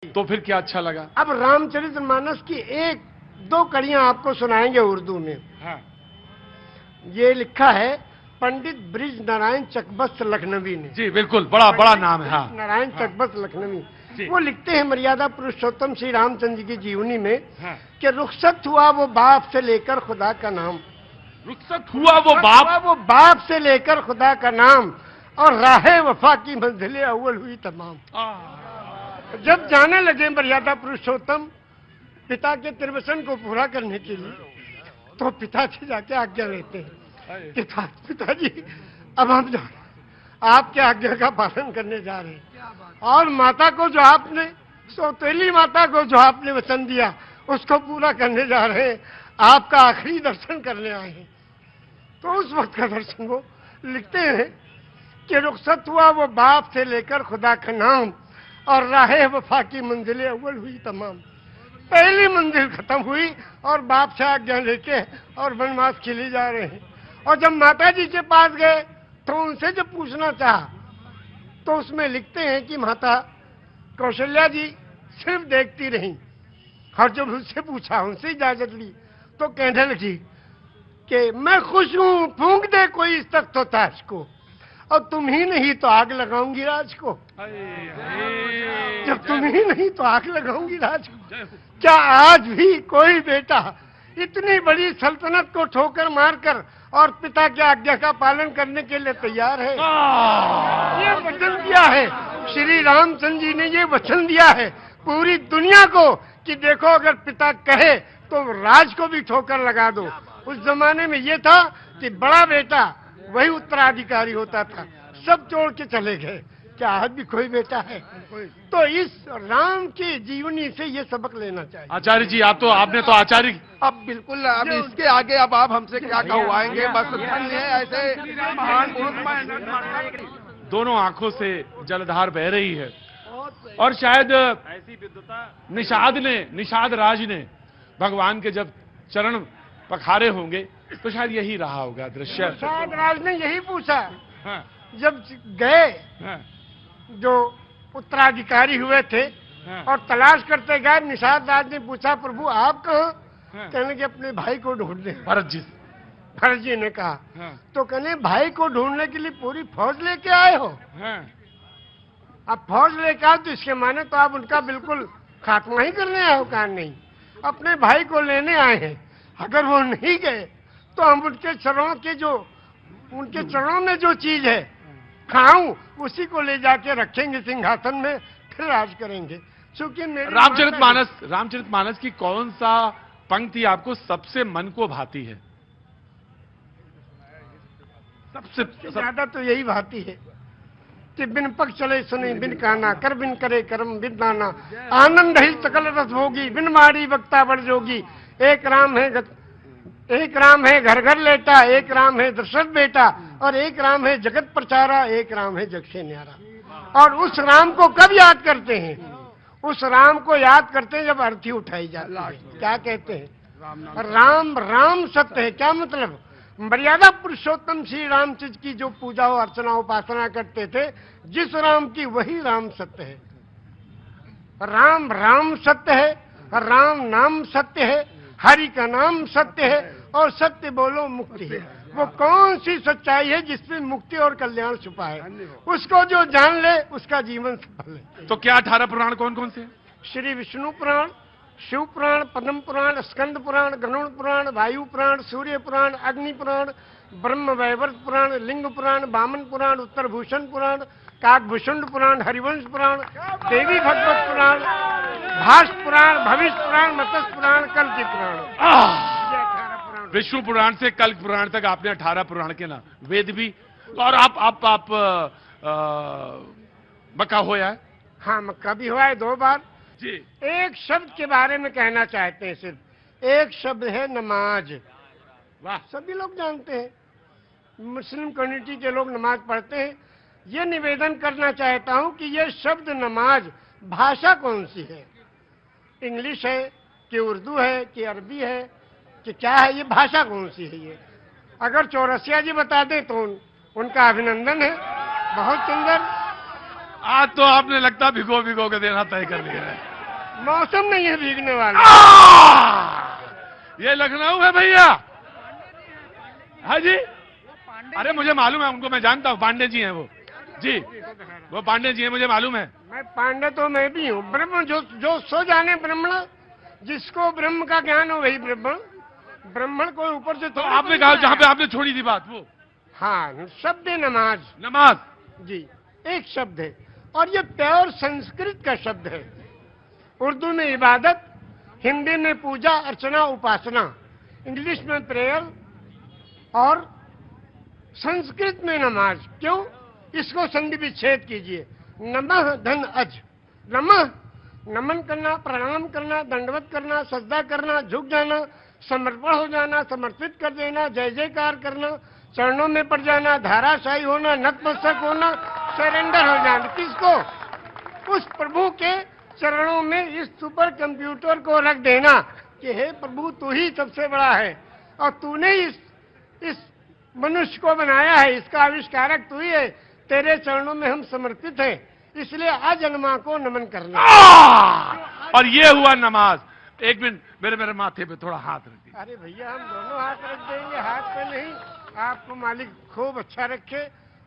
तो फिर क्या अच्छा लगा? अब रामचरितमानस की एक दो कड़ियां आपको सुनाएंगे उर्दू में। हाँ। ये लिखा है पंडित ब्रिज नारायण चकबस्त लखनवी ने। जी बिल्कुल, बड़ा बड़ा नाम है। हाँ, नारायण चकबस्त लखनवी। वो लिखते हैं मर्यादा पुरुषोत्तम श्री रामचंद्र जी की जीवनी में कि रुखसत हुआ वो बाप से लेकर खुदा का नाम। रुखसत हुआ वो बाप से लेकर खुदा का नाम, और राहे वफा की मंजिलें अव्वल हुई तमाम। जब जाने लगे मर्यादा पुरुषोत्तम पिता के त्रिवचन को पूरा करने के लिए, तो पिता से जाके आज्ञा लेते हैं कि पिताजी अब हम आपके आज्ञा का पालन करने जा रहे हैं, और माता को जो आपने, सौतेली माता को जो आपने वचन दिया उसको पूरा करने जा रहे हैं, आपका आखिरी दर्शन करने आए हैं। तो उस वक्त का दर्शन वो लिखते हैं कि रुखसत हुआ वो बाप से लेकर खुदा का नाम, और राहे वफा की मंजिलें अव्वल हुई तमाम। पहली मंजिल खत्म हुई और बाप से आज्ञा लेके और वनवास के लिए जा रहे हैं। और जब माता जी के पास गए तो उनसे जब पूछना चाहा, तो उसमें लिखते हैं कि माता कौशल्या जी सिर्फ देखती रही, और जब उनसे पूछा, उनसे इजाजत ली, तो कहने लगी कि मैं खुश हूं, फूंक दे कोई इस तख्त तो ताज को, और तुम ही नहीं तो आग लगाऊंगी राज को। जब तुम ही नहीं तो आग लगाऊंगी राज को। क्या आज भी कोई बेटा इतनी बड़ी सल्तनत को ठोकर मारकर और पिता की आज्ञा का पालन करने के लिए तैयार है? ये वचन दिया है श्री रामचंद्र जी ने, ये वचन दिया है पूरी दुनिया को कि देखो अगर पिता कहे तो राज को भी ठोकर लगा दो। उस जमाने में ये था कि बड़ा बेटा वही उत्तराधिकारी होता था, सब छोड़ के चले गए। क्या आज भी कोई बेटा है? तो इस राम की जीवनी से ये सबक लेना चाहिए। आचार्य जी, आपने तो आचार्य, अब बिल्कुल, अब इसके आगे अब आप हमसे क्या कहवाएंगे? बस धन्य है ऐसे महान पुरुष। दोनों आंखों से जलधार बह रही है, और शायद निषाद राज ने भगवान के जब चरण पखारे होंगे तो शायद यही रहा होगा दृश्य। निषाद राज ने यही पूछा। हाँ। जब गए, हाँ। जो उत्तराधिकारी हुए थे, हाँ। और तलाश करते गए, निषाद राज ने पूछा प्रभु आप कहाँ? हाँ। कहने के अपने भाई को ढूंढने। भरत जी ने कहा। हाँ। तो कहने भाई को ढूंढने के लिए पूरी फौज लेके आए हो? हाँ। अब फौज लेके आओ तो इसके माने तो आप उनका बिल्कुल खात्मा ही करने आए हो? कहा नहीं, अपने भाई को लेने आए हैं। अगर वो नहीं गए तो हम उनके चरणों में जो चीज है खाऊं, उसी को ले जाके रखेंगे सिंहासन में, फिर राज करेंगे। क्योंकि रामचरितमानस की कौन सा पंक्ति आपको सबसे मन को भाती है? सबसे ज्यादा तो यही भाती है कि बिन पग चले सुने बिन काना, कर बिन करे कर्म बिन दाना, आनंद ही सकल रस होगी, बिन मारी वक्ता बढ़ जोगी। एक राम है घर घर लेटा, एक राम है दशरथ बेटा, और एक राम है जगत प्रचारा, एक राम है जग से न्यारा। और उस राम को कब याद करते हैं? उस राम को याद करते हैं जब अर्थी उठाई जाती है। क्या कहते हैं? राम राम सत्य है। क्या मतलब? मर्यादा पुरुषोत्तम श्री रामचंद्र की जो पूजा और अर्चना उपासना करते थे, जिस राम की वही राम सत्य है। राम राम सत्य है, राम नाम सत्य है, हरि का नाम सत्य है, और सत्य बोलो मुक्ति है। वो कौन सी सच्चाई है जिसमें मुक्ति और कल्याण छुपा है? उसको जो जान ले उसका जीवन सफल है। तो क्या 18 पुराण कौन कौन से? श्री विष्णु पुराण, शिव पुराण, पद्म पुराण, स्कंद पुराण, गरुड़ पुराण, वायु पुराण, सूर्य पुराण, अग्नि पुराण, ब्रह्म वैवर्त पुराण, लिंग पुराण, वामन पुराण, उत्तर भूषण पुराण, काकभूषुंड पुराण, हरिवंश पुराण, देवी भगवत पुराण, भाष्य पुराण, भविष्य पुराण, मत्स्य पुराण, कल्कि पुराण। विष्णु पुराण से कल्क पुराण तक आपने 18 पुराण के नाम, वेद भी। और आप मक्का होया है? हाँ, मक्का भी हुआ है 2 बार जी। एक शब्द के बारे में कहना चाहते हैं, सिर्फ एक शब्द है नमाज। वाह, सभी लोग जानते हैं, मुस्लिम कम्युनिटी के लोग नमाज पढ़ते हैं। ये निवेदन करना चाहता हूं कि ये शब्द नमाज भाषा कौन सी है? इंग्लिश है कि उर्दू है कि अरबी है कि क्या है? ये भाषा कौन सी है? ये अगर चौरसिया जी बता दें तो उनका अभिनंदन है, बहुत सुंदर। आज तो आपने लगता भिगो भिगो के देना तय कर लिया है। मौसम नहीं है भीगने वाला। ये लखनऊ है भैया। हाँ जी, अरे मुझे मालूम है उनको, मैं जानता हूँ, पांडे जी हैं वो जी, वो पांडे जी हैं, मुझे मालूम है। मैं पांडे तो मैं भी हूँ। ब्रह्म जो सो जाने ब्रह्मण, जिसको ब्रह्म का ज्ञान हो वही ब्रह्मण। ब्राह्मण को ऊपर से तो आपने कहा जहाँ पे आपने छोड़ी थी बात वो, हाँ, शब्द है नमाज। नमाज जी, एक शब्द है और ये प्योर संस्कृत का शब्द है। उर्दू में इबादत, हिंदी में पूजा अर्चना उपासना, इंग्लिश में प्रेयर और संस्कृत में नमाज। क्यों? इसको संधि विच्छेद कीजिए। नमः धन अज। नमः नमन करना, प्रणाम करना, दंडवत करना, सजदा करना, झुक जाना, समर्पण हो जाना, समर्पित कर देना, जय जयकार करना, चरणों में पड़ जाना, धाराशाही होना, नतमस्तक होना, सरेंडर हो जाना। किसको? उस प्रभु के चरणों में इस सुपर कंप्यूटर को रख देना कि हे प्रभु तू ही सबसे बड़ा है और तूने इस मनुष्य को बनाया है, इसका आविष्कारक तू ही है, तेरे चरणों में हम समर्पित हैं, इसलिए अजन्मा को नमन करना। और ये हुआ नमाज। एक मिनट, मेरे माथे पे थोड़ा हाथ रख दीजिए। अरे भैया हम दोनों हाथ रख देंगे, हाथ पे नहीं। आपको मालिक खूब अच्छा रखे।